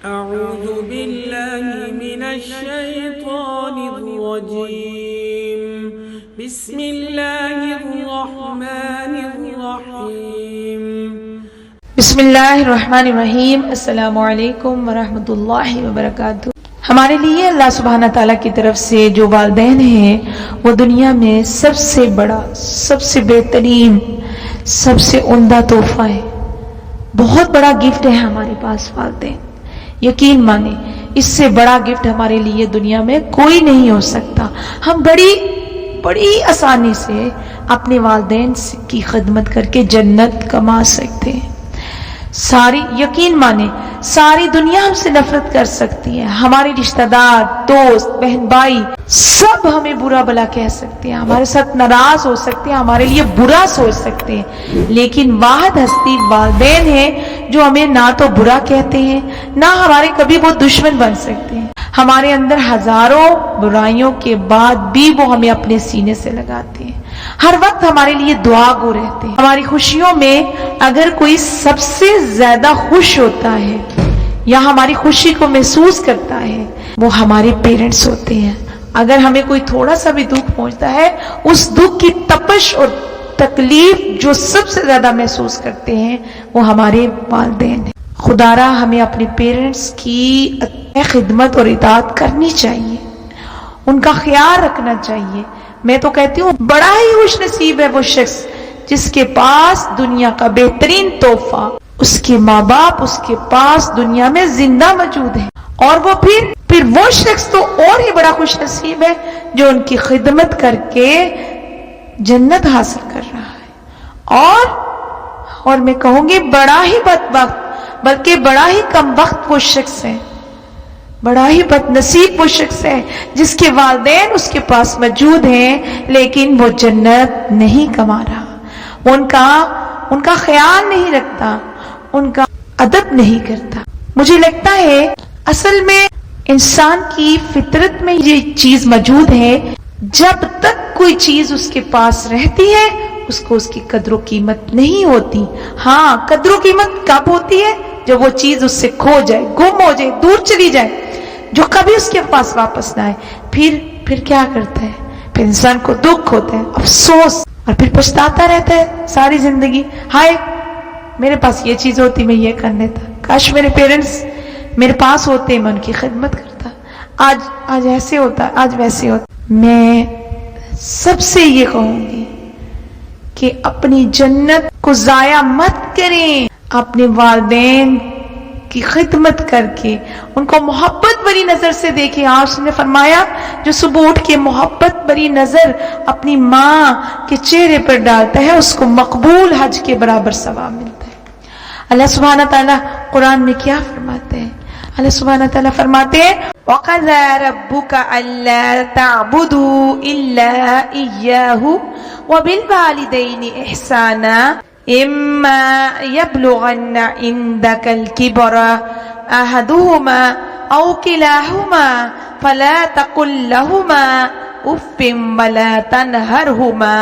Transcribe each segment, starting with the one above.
أعوذ بالله من الشيطان الرجيم بسم الله الرحمن الرحيم بسم اللہ الرحمن الرحیم۔ السلام علیکم ورحمۃ اللہ وبرکاتہ۔ ہمارے لیے اللہ سبحانہ تعالیٰ کی طرف سے جو والدین ہیں وہ دنیا میں سب سے بڑا، سب سے بہترین، سب سے عمدہ تحفہ ہے، بہت بڑا گفٹ ہے ہمارے پاس والدین۔ یقین مانیں اس سے بڑا گفٹ ہمارے لیے دنیا میں کوئی نہیں ہو سکتا۔ ہم بڑی آسانی سے اپنے والدین کی خدمت کر کے جنت کما سکتے ہیں۔ یقین مانیں ساری دنیا ہم سے نفرت کر سکتی ہے، ہمارے رشتہ دار، دوست، بہن بھائی سب ہمیں برا بلا کہہ سکتے ہیں، ہمارے ساتھ ناراض ہو سکتے ہیں، ہمارے لیے برا سوچ سکتے ہیں، لیکن واحد ہستی والدین ہیں جو ہمیں نہ تو برا کہتے ہیں نہ ہمارے کبھی وہ دشمن بن سکتے ہیں۔ ہمارے اندر ہزاروں برائیوں کے بعد بھی وہ ہمیں اپنے سینے سے لگاتے ہیں، ہر وقت ہمارے لیے دعا گو رہتے ہیں۔ ہماری خوشیوں میں اگر کوئی سب سے زیادہ خوش ہوتا ہے یا ہماری خوشی کو محسوس کرتا ہے وہ ہمارے پیرنٹس ہوتے ہیں۔ اگر ہمیں کوئی تھوڑا سا بھی دکھ پہنچتا ہے اس دکھ کی تپش اور تکلیف جو سب سے زیادہ محسوس کرتے ہیں وہ ہمارے والدین ہیں۔ خدا را ہمیں اپنے پیرنٹس کی خدمت اور اطاعت کرنی چاہیے، ان کا خیال رکھنا چاہیے۔ میں تو کہتی ہوں بڑا ہی خوش نصیب ہے وہ شخص جس کے پاس دنیا کا بہترین تحفہ اس کے ماں باپ اس کے پاس دنیا میں زندہ موجود ہیں، اور وہ پھر وہ شخص تو اور ہی بڑا خوش نصیب ہے جو ان کی خدمت کر کے جنت حاصل کر رہا ہے۔ اور میں کہوں گی بڑا ہی بدبخت بلکہ بڑا ہی کم وقت وہ شخص ہے، بڑا ہی بد نصیب وہ شخص ہے جس کے والدین اس کے پاس موجود ہیں لیکن وہ جنت نہیں کما رہا، وہ ان کا خیال نہیں رکھتا، ان کا ادب نہیں کرتا۔ مجھے لگتا ہے اصل میں انسان کی فطرت میں یہ چیز موجود ہے، جب تک کوئی چیز اس کے پاس رہتی ہے اس کو اس کی قدر و قیمت نہیں ہوتی۔ ہاں، قدر و قیمت کب ہوتی ہے؟ جب وہ چیز اس سے کھو جائے، گم ہو جائے، دور چلی جائے، جو کبھی اس کے پاس واپس نہ آئے۔ پھر کیا کرتا ہے؟ پھر انسان کو دکھ ہوتا ہے، افسوس، اور پھر پچھتاتا رہتا ہے ساری زندگی، ہائے میرے پاس یہ چیز ہوتی میں یہ کر لیتا، کاش میرے پیرنٹس میرے پاس ہوتے میں ان کی خدمت کرتا، آج ایسے ہوتا، آج ویسے ہوتا۔ میں سب سے یہ کہوں گی کہ اپنی جنت کو ضائع مت کریں، اپنے والدین کی خدمت کر کے ان کو محبت بری نظر سے دیکھیں۔ آپ نے فرمایا جو صبح اٹھ کے محبت بری نظر اپنی ماں کے چہرے پر ڈالتا ہے اس کو مقبول حج کے برابر ثواب ملتا ہے۔ اللہ سبحانہ تعالیٰ قرآن میں کیا فرماتے ہیں؟ اللہ سبحانہ تعالیٰ فرماتے ہیں وَقَضَىٰ رَبُّكَ أَلَّا تَعْبُدُوا إِلَّا إِيَّاهُ وَبِالْوَالِدَيْنِ إِحْسَانًا إِمَّا يَبْلُغَنَّ عِندَكَ الْكِبَرَ أَحَدُهُمَا أَوْ كِلَاهُمَا فَلَا تَقُل لَّهُمَا أُفٍّ وَلَا تَنْهَرْهُمَا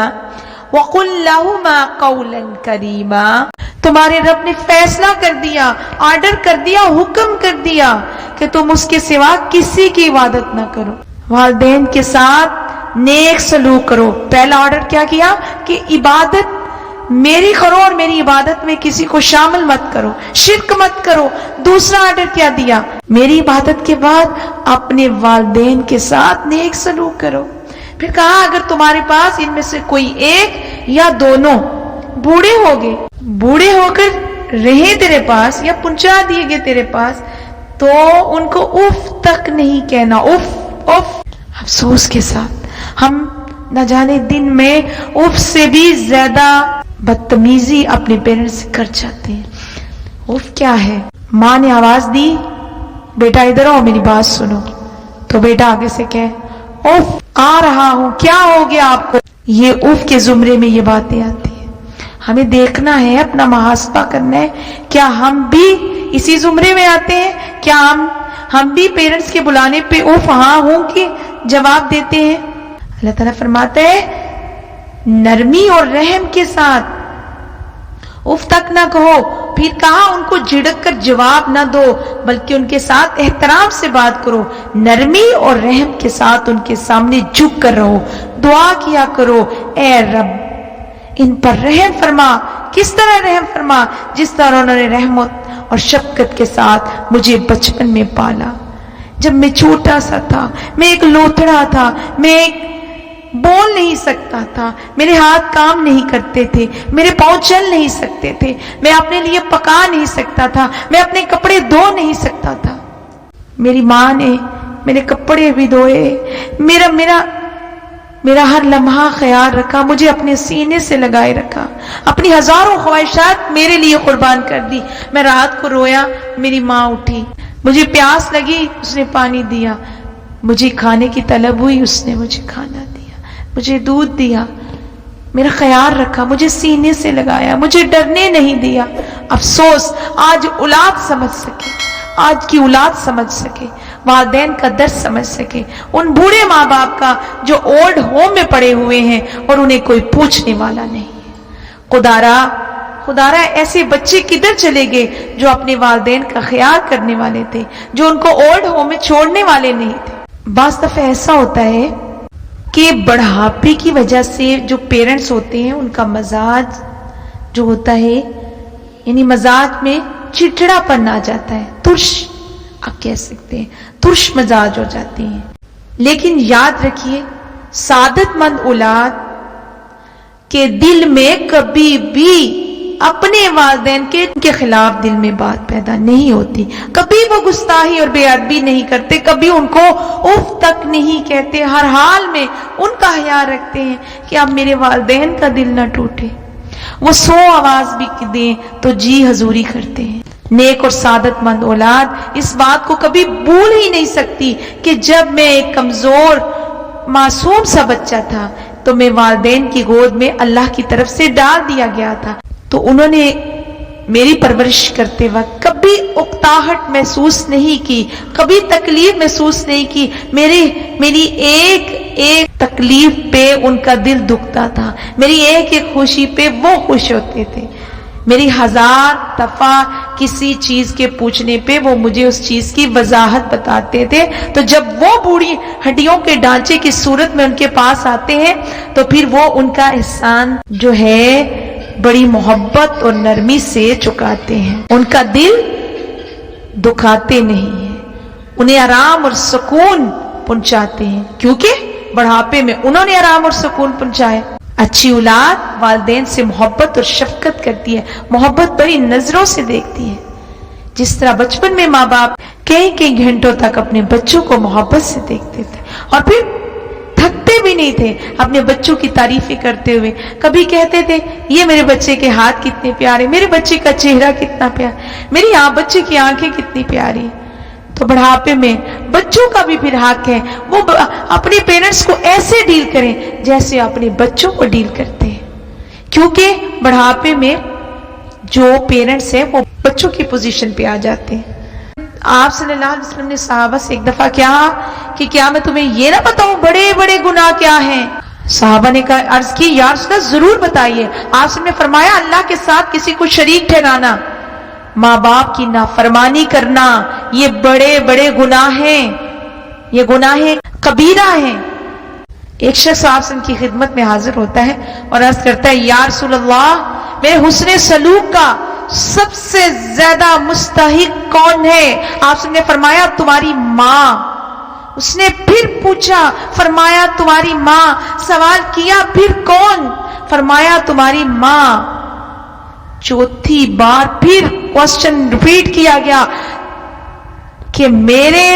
وَقُل لَّهُمَا قَوْلًا كَرِيمًا۔ تمہارے رب نے فیصلہ کر دیا، آرڈر کر دیا، حکم کر دیا کہ تم اس کے سوا کسی کی عبادت نہ کرو، والدین کے ساتھ نیک سلوک کرو۔ پہلا آرڈر کیا کیا کہ عبادت میری کرو اور میری عبادت میں کسی کو شامل مت کرو، شرک مت کرو۔ دوسرا آرڈر کیا دیا؟ میری عبادت کے بعد اپنے والدین کے ساتھ نیک سلوک کرو۔ پھر کہا اگر تمہارے پاس ان میں سے کوئی ایک یا دونوں بوڑھے ہو کر رہے تیرے پاس یا پہنچا دیے گئے تیرے پاس تو ان کو اف تک نہیں کہنا، اف۔ افسوس کے ساتھ ہم نہ جانے دن میں اف سے بھی زیادہ بدتمیزی اپنے پیرنٹس سے کر جاتے ہیں۔ اف کیا ہے؟ ماں نے آواز دی بیٹا ادھر آؤ میری بات سنو، تو بیٹا آگے سے کہے اف آ رہا ہوں، کیا ہو گیا آپ کو؟ یہ اف کے زمرے میں یہ باتیں آتی ہیں۔ ہمیں دیکھنا ہے، اپنا محاسبہ کرنا ہے، کیا ہم بھی اسی زمرے میں آتے ہیں؟ کیا ہم بھی پیرنٹس کے بلانے پہ اف ہاں ہوں کہ جواب دیتے ہیں؟ اللہ تعالیٰ فرماتا ہے نرمی اور رحم کے ساتھ اف تک نہ کہو. پھر کہا ان کو جھڑک کر جواب نہ دو بلکہ ان کے ساتھ احترام سے بات کرو, نرمی اور رحم کے ساتھ ان کے سامنے جھک کر رہو, دعا کیا کرو اے رب ان پر رحم فرما. کس طرح رحم فرما؟ جس طرح انہوں نے رحمت اور شفقت کے ساتھ مجھے بچپن میں پالا. جب میں چھوٹا سا تھا, میں ایک لوتھڑا تھا, میں بول نہیں سکتا تھا, میرے ہاتھ کام نہیں کرتے تھے, میرے پاؤں چل نہیں سکتے تھے, میں اپنے لیے پکا نہیں سکتا تھا, میں اپنے کپڑے دھو نہیں سکتا تھا. میری ماں نے میرے کپڑے بھی دھوئے, میرا ہر لمحہ خیال رکھا, مجھے اپنے سینے سے لگائے رکھا, اپنی ہزاروں خواہشات میرے لیے قربان کر دی. میں رات کو رویا, میری ماں اٹھی, مجھے پیاس لگی, اس نے پانی دیا, مجھے کھانے کی طلب ہوئی, اس نے مجھے کھانا دیا, مجھے دودھ دیا, میرا خیال رکھا, مجھے سینے سے لگایا, مجھے ڈرنے نہیں دیا. افسوس آج اولاد سمجھ سکے, آج کی اولاد سمجھ سکے, والدین کا درد سمجھ سکے, ان بوڑھے ماں باپ کا جو اولڈ ہوم میں پڑے ہوئے ہیں اور انہیں کوئی پوچھنے والا نہیں ہے. خدارا ایسے بچے کدھر چلے گئے جو اپنے والدین کا خیال کرنے والے تھے, جو ان کو اولڈ ہوم میں چھوڑنے والے نہیں تھے. بعض دفعہ ایسا ہوتا ہے کہ بڑھاپے کی وجہ سے جو پیرنٹس ہوتے ہیں ان کا مزاج جو ہوتا ہے, یعنی مزاج میں چڑچڑا پن آ جاتا ہے, ترش آپ کہہ سکتے ہیں, ترش مزاج ہو جاتے ہیں. لیکن یاد رکھیے سعادت مند اولاد کے دل میں کبھی بھی اپنے والدین کے خلاف دل میں بات پیدا نہیں ہوتی, کبھی وہ گستاخی اور بے ادبی نہیں کرتے, کبھی ان کو اف تک نہیں کہتے, ہر حال میں ان کا خیال رکھتے ہیں کہ اب میرے والدین کا دل نہ ٹوٹے. وہ 100 آواز بھی دیں تو جی حضوری کرتے ہیں. نیک اور سعادت مند اولاد اس بات کو کبھی بھول ہی نہیں سکتی کہ جب میں ایک کمزور معصوم سا بچہ تھا تو میں والدین کی گود میں اللہ کی طرف سے ڈال دیا گیا تھا, تو انہوں نے میری پرورش کرتے وقت کبھی اکتاہٹ محسوس نہیں کی, کبھی تکلیف محسوس نہیں کی. میری ایک ایک تکلیف پہ ان کا دل دکھتا تھا, میری ایک ایک خوشی پہ وہ خوش ہوتے تھے. میری 1000 دفعہ کسی چیز کے پوچھنے پہ وہ مجھے اس چیز کی وضاحت بتاتے تھے. تو جب وہ بوڑھی ہڈیوں کے ڈھانچے کی صورت میں ان کے پاس آتے ہیں تو پھر وہ ان کا احسان جو ہے بڑی محبت اور نرمی سے چکاتے ہیں, ان کا دل دکھاتے نہیں ہیں, انہیں آرام اور سکون پہنچاتے ہیں, کیونکہ بڑھاپے میں انہوں نے آرام اور سکون پہنچایا. اچھی اولاد والدین سے محبت اور شفقت کرتی ہے, محبت بڑی نظروں سے دیکھتی ہے. جس طرح بچپن میں ماں باپ کئی گھنٹوں تک اپنے بچوں کو محبت سے دیکھتے تھے اور پھر تھکتے بھی نہیں تھے اپنے بچوں کی تعریفیں کرتے ہوئے. کبھی کہتے تھے یہ میرے بچے کے ہاتھ کتنے پیارے, میرے بچے کا چہرہ کتنا پیارا, میری بچے کی آنکھیں کتنی پیاری. تو بڑھاپے میں بچوں کا بھی پھر حق ہے وہ اپنے پیرنٹس کو ایسے ڈیل کریں جیسے اپنے بچوں کو ڈیل کرتے ہیں, کیونکہ بڑھاپے میں جو پیرنٹس ہیں وہ بچوں کی پوزیشن پہ آ جاتے ہیں. آپ صلی اللہ علیہ وسلم نے صحابہ سے ایک دفعہ کہا کہ کیا میں تمہیں یہ نہ بتاؤں بڑے بڑے گناہ کیا ہیں؟ صحابہ نے کہا عرض کی یا رسول اللہ ضرور بتائیے. آپ نے فرمایا اللہ کے ساتھ کسی کو شریک ٹھہرانا, ماں باپ کی نافرمانی کرنا, یہ بڑے بڑے گناہ ہیں, یہ گناہ کبیرہ ہیں. ایک شخص آپ کی خدمت میں حاضر ہوتا ہے اور عرض کرتا ہے یا رسول اللہ میرے حسن سلوک کا سب سے زیادہ مستحق کون ہے؟ آپ نے فرمایا تمہاری ماں. اس نے پھر پوچھا, فرمایا تمہاری ماں. سوال کیا پھر کون؟ فرمایا تمہاری ماں. چوتھی بار پھر کوسچن ریپیٹ کیا گیا کہ میرے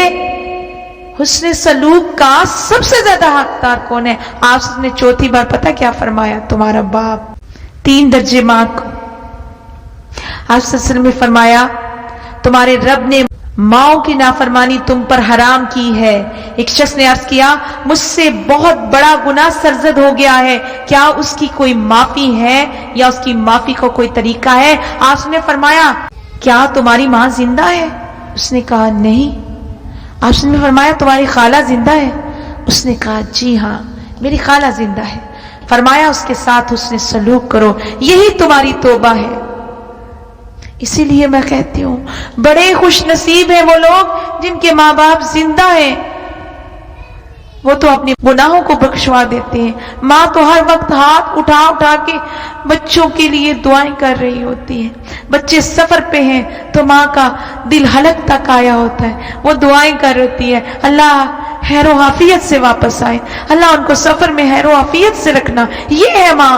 حسن سلوک کا سب سے زیادہ حقدار کون ہے؟ آپ نے چوتھی بار پتہ کیا فرمایا؟ تمہارا باپ. 3 درجے ماں کو. آپ صلی اللہ علیہ وسلم نے فرمایا تمہارے رب نے ماؤں کی نافرمانی تم پر حرام کی ہے. ایک شخص نے عرض کیا مجھ سے بہت بڑا گناہ سرزد ہو گیا ہے, کیا اس کی کوئی معافی ہے یا اس کی معافی کو کوئی طریقہ ہے؟ آپ نے فرمایا کیا تمہاری ماں زندہ ہے؟ اس نے کہا نہیں. آپ نے فرمایا تمہاری خالہ زندہ ہے؟ اس نے کہا جی ہاں میری خالہ زندہ ہے. فرمایا اس کے ساتھ حسن سلوک کرو, یہی تمہاری توبہ ہے. اسی لیے میں کہتی ہوں بڑے خوش نصیب ہیں وہ لوگ جن کے ماں باپ زندہ ہیں، وہ تو اپنے گناہوں کو بخشوا دیتے ہیں۔ ماں تو ہر وقت ہاتھ اٹھا اٹھا کے بچوں کے لیے دعائیں کر رہی ہوتی ہیں۔ بچے سفر پہ ہیں تو ماں کا دل حلق تک آیا ہوتا ہے، وہ دعائیں کر رہتی ہے اللہ خیر و عافیت سے واپس آئے، اللہ ان کو سفر میں خیر و عافیت سے رکھنا۔ یہ ہے ماں۔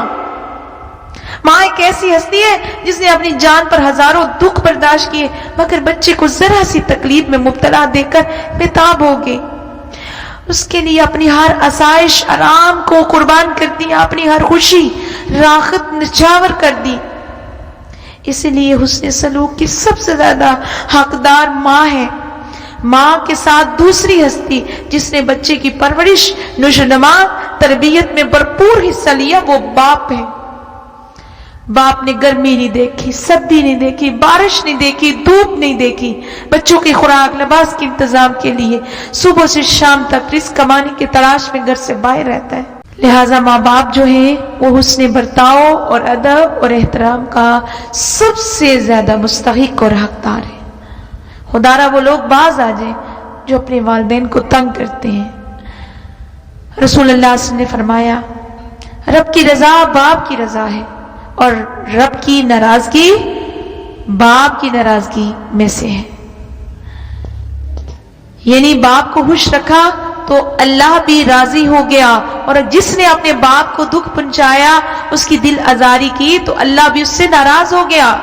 ماں ایک ایسی ہستی ہے جس نے اپنی جان پر ہزاروں دکھ برداشت کیے، مگر بچے کو ذرا سی تکلیف میں مبتلا دیکھ کر بےتاب ہو گئی، اس کے لیے اپنی ہر آسائش آرام کو قربان کر دیا، اپنی ہر خوشی راحت نچھاور کر دی۔ اسی لیے حسن سلوک کی سب سے زیادہ حقدار ماں ہے۔ ماں کے ساتھ دوسری ہستی جس نے بچے کی پرورش، نشوونما، تربیت میں بھرپور حصہ لیا وہ باپ ہے۔ باپ نے گرمی نہیں دیکھی، سردی نہیں دیکھی، بارش نہیں دیکھی، دھوپ نہیں دیکھی، بچوں کی خوراک لباس کے انتظام کے لیے صبح سے شام تک رزق کمانے کی تلاش میں گھر سے باہر رہتا ہے۔ لہٰذا ماں باپ جو ہیں وہ حسن برتاؤ اور ادب اور احترام کا سب سے زیادہ مستحق اور حقدار ہے۔ خدا را وہ لوگ باز آ جائیں جو اپنے والدین کو تنگ کرتے ہیں۔ رسول اللہ صلی اللہ علیہ وسلم نے فرمایا رب کی رضا باپ کی رضا ہے اور رب کی ناراضگی باپ کی ناراضگی میں سے ہے، یعنی باپ کو خوش رکھا تو اللہ بھی راضی ہو گیا، اور جس نے اپنے باپ کو دکھ پہنچایا، اس کی دل آزاری کی، تو اللہ بھی اس سے ناراض ہو گیا۔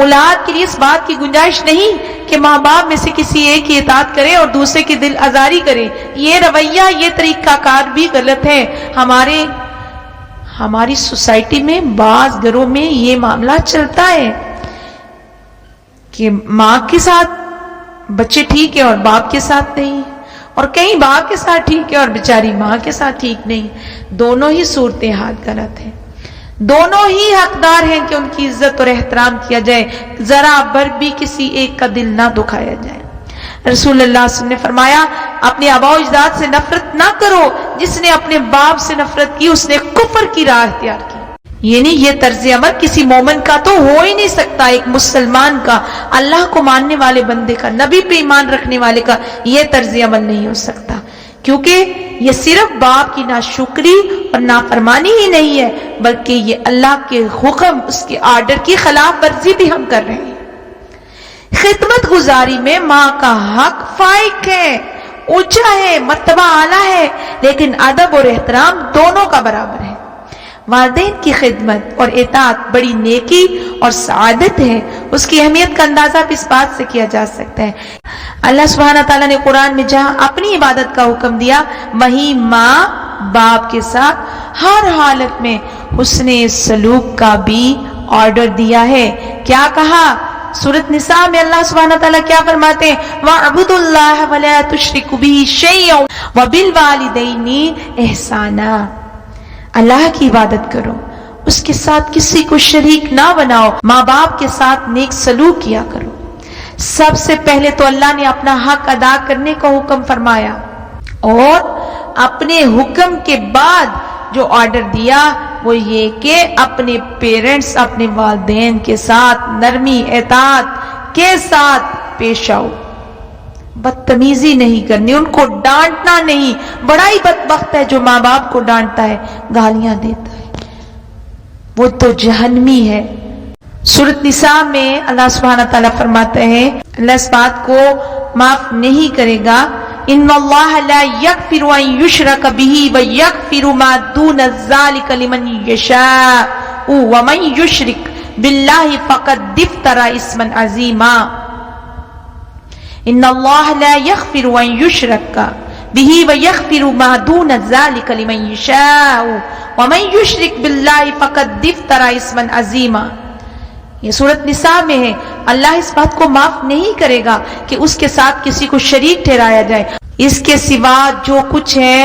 اولاد کے لیے اس بات کی گنجائش نہیں کہ ماں باپ میں سے کسی ایک کی اطاعت کرے اور دوسرے کی دل آزاری کرے۔ یہ رویہ، یہ طریقہ کار بھی غلط ہے۔ ہماری سوسائٹی میں بعض گھروں میں یہ معاملہ چلتا ہے کہ ماں کے ساتھ بچے ٹھیک ہے اور باپ کے ساتھ نہیں، اور کہیں باپ کے ساتھ ٹھیک ہے اور بیچاری ماں کے ساتھ ٹھیک نہیں۔ دونوں ہی صورتحال غلط ہیں، دونوں ہی حقدار ہیں کہ ان کی عزت اور احترام کیا جائے، ذرا بھر بھی کسی ایک کا دل نہ دکھایا جائے۔ رسول اللہ صلی اللہ علیہ وسلم نے فرمایا اپنے آباء و اجداد سے نفرت نہ کرو، جس نے اپنے باپ سے نفرت کی اس نے کفر کی راہ اختیار کی۔ یعنی یہ طرز عمل کسی مومن کا تو ہو ہی نہیں سکتا، ایک مسلمان کا، اللہ کو ماننے والے بندے کا، نبی پہ ایمان رکھنے والے کا یہ طرز عمل نہیں ہو سکتا، کیونکہ یہ صرف باپ کی ناشکری اور نافرمانی ہی نہیں ہے، بلکہ یہ اللہ کے حکم، اس کے آرڈر کی خلاف ورزی بھی ہم کر رہے ہیں۔ خدمت گزاری میں ماں کا حق فائق ہے، اونچا ہے، مرتبہ اعلیٰ ہے، لیکن ادب اور احترام دونوں کا برابر ہے۔ والدین کی خدمت اور اطاعت بڑی نیکی اور سعادت ہے، اس کی اہمیت کا اندازہ بھی اس بات سے کیا جا سکتا ہے۔ اللہ سبحانہ تعالیٰ نے قرآن میں جہاں اپنی عبادت کا حکم دیا، وہیں ماں باپ کے ساتھ ہر حالت میں حسن سلوک کا بھی آرڈر دیا ہے۔ کیا کہا؟ سورۃ نساء میں اللہ سبحانہ تعالیٰ کیا فرماتے ہیں؟ وَاعْبُدُوا اللَّهَ وَلَا تُشْرِكُوا بِهِ شَيْئًا وَبِالْوَالِدَيْنِ إِحْسَانًا۔ اللہ کی عبادت کرو، اس کے ساتھ کسی کو شریک نہ بناؤ، ماں باپ کے ساتھ نیک سلوک کیا کرو۔ سب سے پہلے تو اللہ نے اپنا حق ادا کرنے کا حکم فرمایا، اور اپنے حکم کے بعد جو آرڈر دیا وہ یہ کہ اپنے پیرنٹس، اپنے والدین کے ساتھ نرمی اطاعت کے ساتھ پیش آؤ، بدتمیزی نہیں کرنی، ان کو ڈانٹنا نہیں۔ بڑا ہی بدبخت ہے جو ماں باپ کو ڈانٹتا ہے، گالیاں دیتا ہے، وہ تو جہنمی ہے۔ سورۃ نساء میں اللہ سبحانہ تعالیٰ فرماتے ہیں اللہ اس بات کو معاف نہیں کرے گا، ان اللہ لا یغفر ان یشرک بہ ویغفر ما دون ذلک لمن یشاء ومن یشرک باللہ فقد افتری اثما عظیما۔ ان اللہ لا یغفر ان یشرک بہ ویغفر ما دون ذلک لمن یشاء ومن یشرک باللہ فقد افتری اثما عظیما۔ یہ سورۃ نساء میں ہے، اللہ اس بات کو معاف نہیں کرے گا کہ اس کے ساتھ کسی کو شریک ٹھہرایا جائے۔ اس کے سوا جو کچھ ہے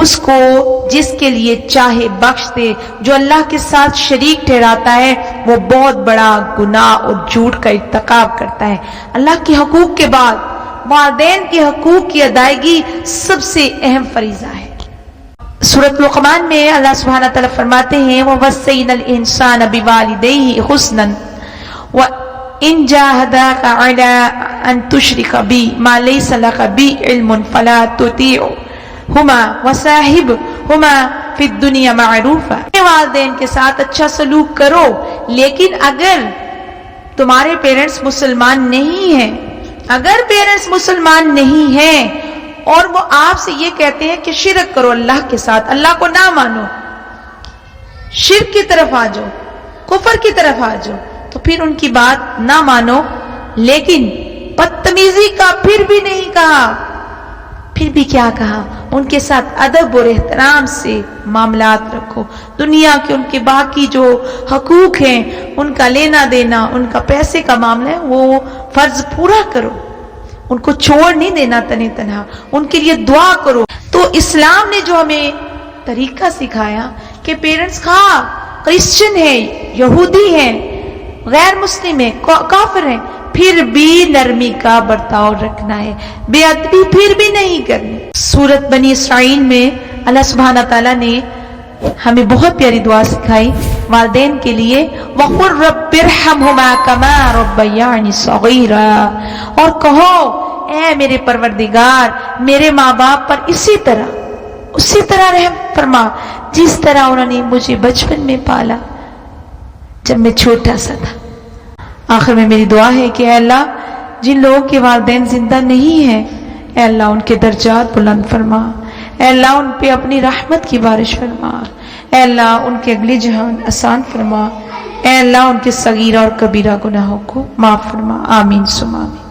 اس کو جس کے لیے چاہے بخش دے، جو اللہ کے ساتھ شریک ٹھہراتا ہے وہ بہت بڑا گناہ اور جھوٹ کا ارتکاب کرتا ہے۔ اللہ کے حقوق کے بعد والدین کے حقوق کی ادائیگی سب سے اہم فریضہ ہے۔ سورۃ لقمان میں اللہ سبحانہ تعالیٰ فرماتے ہیں وَوَصَّيْنَا الْإِنسَانَ بِوَالِدَيْهِ حُسْنًا وَإِن جَاهَدَاكَ عَلَىٰ أَن تُشْرِكَ بِي مَا لَيْسَ لَكَ بِهِ عِلْمٌ فَلَا تُطِعْهُمَا وَصَاحِبْهُمَا فِي الدُّنْيَا مَعْرُوفًا۔ والدین کے ساتھ اچھا سلوک کرو، لیکن اگر تمہارے پیرنٹس مسلمان نہیں ہیں، اگر پیرنٹس مسلمان نہیں ہیں اور وہ آپ سے یہ کہتے ہیں کہ شرک کرو اللہ کے ساتھ، اللہ کو نہ مانو، شرک کی طرف آ جاؤ، کفر کی طرف آ جاؤ، تو پھر ان کی بات نہ مانو، لیکن بدتمیزی کا پھر بھی نہیں کہا، پھر بھی کیا کہا؟ ان کے ساتھ ادب اور احترام سے معاملات رکھو، دنیا کے ان کے باقی جو حقوق ہیں، ان کا لینا دینا، ان کا پیسے کا معاملہ ہے، وہ فرض پورا کرو، ان کو چھوڑ نہیں دینا تنہا تنہا، ان کے لیے دعا کرو۔ تو اسلام نے جو ہمیں طریقہ سکھایا کہ پیرنٹس کرسچن ہیں، یہودی ہیں، غیر مسلم ہیں، کافر ہیں، پھر بھی نرمی کا برتاؤ رکھنا ہے، بے ادبی پھر بھی نہیں کرنی۔ سورۃ بنی اسرائیل میں اللہ سبحانہ تعالیٰ نے ہمیں بہت پیاری دعا سکھائی والدین کے لیے، وَقُلْ رَبِّ ارْحَمْهُمَا كَمَا رَبَّيَانِي صَغِيرًا، اور کہو اے میرے پروردگار میرے ماں باپ پر اسی طرح رحم فرما جس طرح انہوں نے مجھے بچپن میں پالا جب میں چھوٹا سا تھا۔ آخر میں میری دعا ہے کہ اے اللہ جن لوگوں کے والدین زندہ نہیں ہیں، اے اللہ ان کے درجات بلند فرما، اے اللہ ان پہ اپنی رحمت کی بارش فرما، اے اللہ ان کے اگلی جہان آسان فرما، اے اللہ ان کے صغیرہ اور کبیرہ گناہوں کو معاف فرما، آمین ثم آمین۔